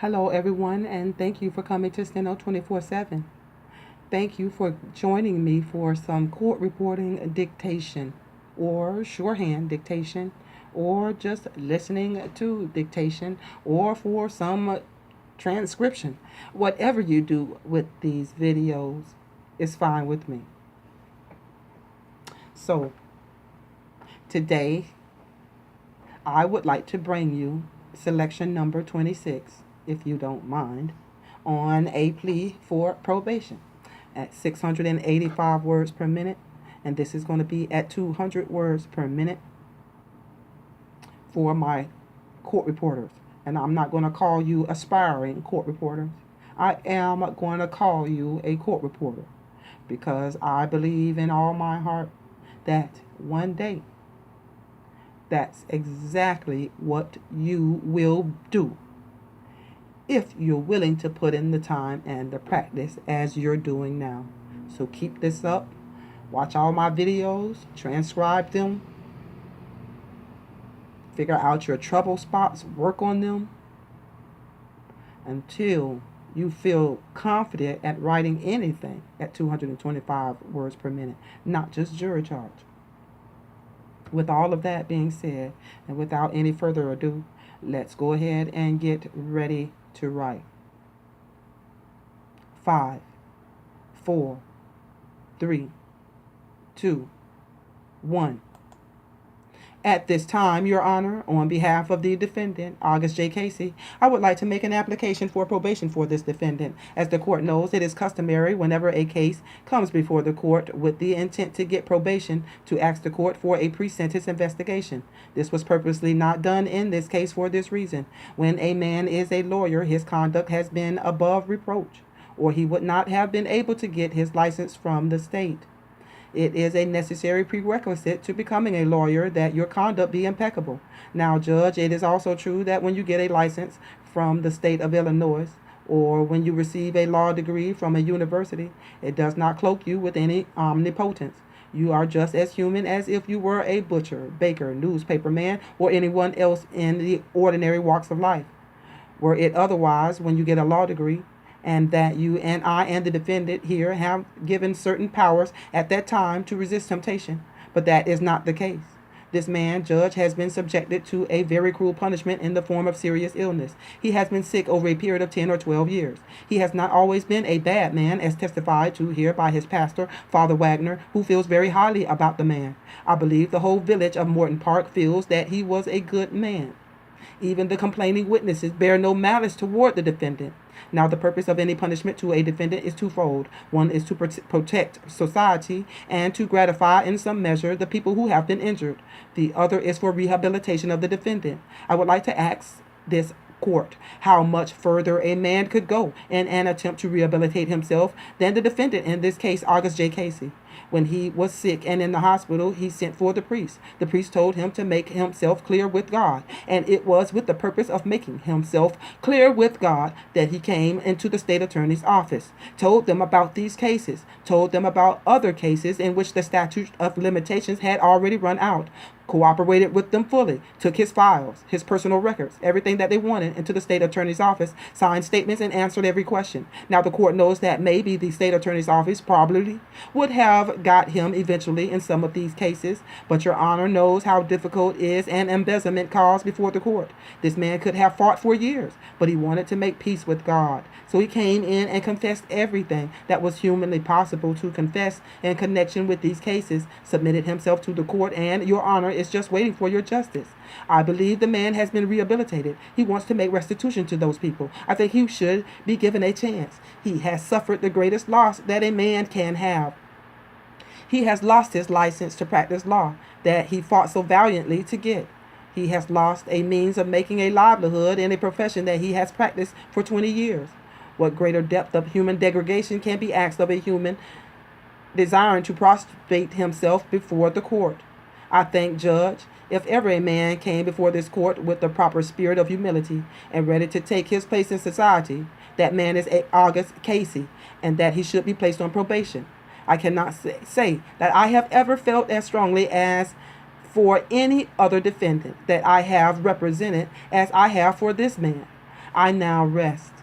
Hello, everyone, and thank you for coming to Steno 24/7. Thank you for joining me for some court reporting dictation or shorthand dictation or just listening to dictation or for some transcription. Whatever you do with these videos is fine with me. So, today I would like to bring you selection number 26, if you don't mind, on a plea for probation at 685 words per minute, and this is going to be at 200 words per minute for my court reporters. And I'm not going to call you aspiring court reporters. I am going to call you a court reporter because I believe in all my heart that one day that's exactly what you will do if you're willing to put in the time and the practice as you're doing now. So keep this up. Watch all my videos, transcribe them, figure out your trouble spots, work on them until you feel confident at writing anything at 225 words per minute, not just jury charge. With all of that being said, and without any further ado, let's go ahead and get ready to write. 5, 4, 3, 2, 1. At this time, Your Honor, on behalf of the defendant, August J. Casey, I would like to make an application for probation for this defendant. As the court knows, it is customary whenever a case comes before the court with the intent to get probation to ask the court for a pre-sentence investigation. This was purposely not done in this case for this reason. When a man is a lawyer, his conduct has been above reproach, or he would not have been able to get his license from the state. It is a necessary prerequisite to becoming a lawyer that your conduct be impeccable. Now, Judge, it is also true that when you get a license from the state of Illinois, or when you receive a law degree from a university, it does not cloak you with any omnipotence. You are just as human as if you were a butcher, baker, newspaper man, or anyone else in the ordinary walks of life. Were it otherwise, when you get a law degree, and that you and I and the defendant here have given certain powers at that time to resist temptation. But that is not the case. This man, Judge, has been subjected to a very cruel punishment in the form of serious illness. He has been sick over a period of 10 or 12 years. He has not always been a bad man, as testified to here by his pastor, Father Wagner, who feels very highly about the man. I believe the whole village of Morton Park feels that he was a good man. Even the complaining witnesses bear no malice toward the defendant. Now, the purpose of any punishment to a defendant is twofold. One is to protect society and to gratify in some measure the people who have been injured. The other is for rehabilitation of the defendant. I would like to ask this court how much further a man could go in an attempt to rehabilitate himself than the defendant, in this case, August J. Casey. When he was sick and in the hospital, he sent for the priest. The priest told him to make himself clear with God, and it was with the purpose of making himself clear with God that he came into the state attorney's office, told them about these cases, told them about other cases in which the statute of limitations had already run out, cooperated with them fully, took his files, his personal records, everything that they wanted into the state attorney's office, signed statements, and answered every question. Now, the court knows that maybe the state attorney's office probably would have got him eventually in some of these cases, but Your Honor knows how difficult is an embezzlement cause before the court. This man could have fought for years, but he wanted to make peace with God. So he came in and confessed everything that was humanly possible to confess in connection with these cases, submitted himself to the court, and Your Honor is just waiting for your justice. I believe the man has been rehabilitated. He wants to make restitution to those people. I think he should be given a chance. He has suffered the greatest loss that a man can have. He has lost his license to practice law that he fought so valiantly to get. He has lost a means of making a livelihood in a profession that he has practiced for 20 years. What greater depth of human degradation can be asked of a human desiring to prostrate himself before the court? I think, Judge, if ever a man came before this court with the proper spirit of humility and ready to take his place in society, that man is August Casey, and that he should be placed on probation. I cannot say that I have ever felt as strongly as for any other defendant that I have represented as I have for this man. I now rest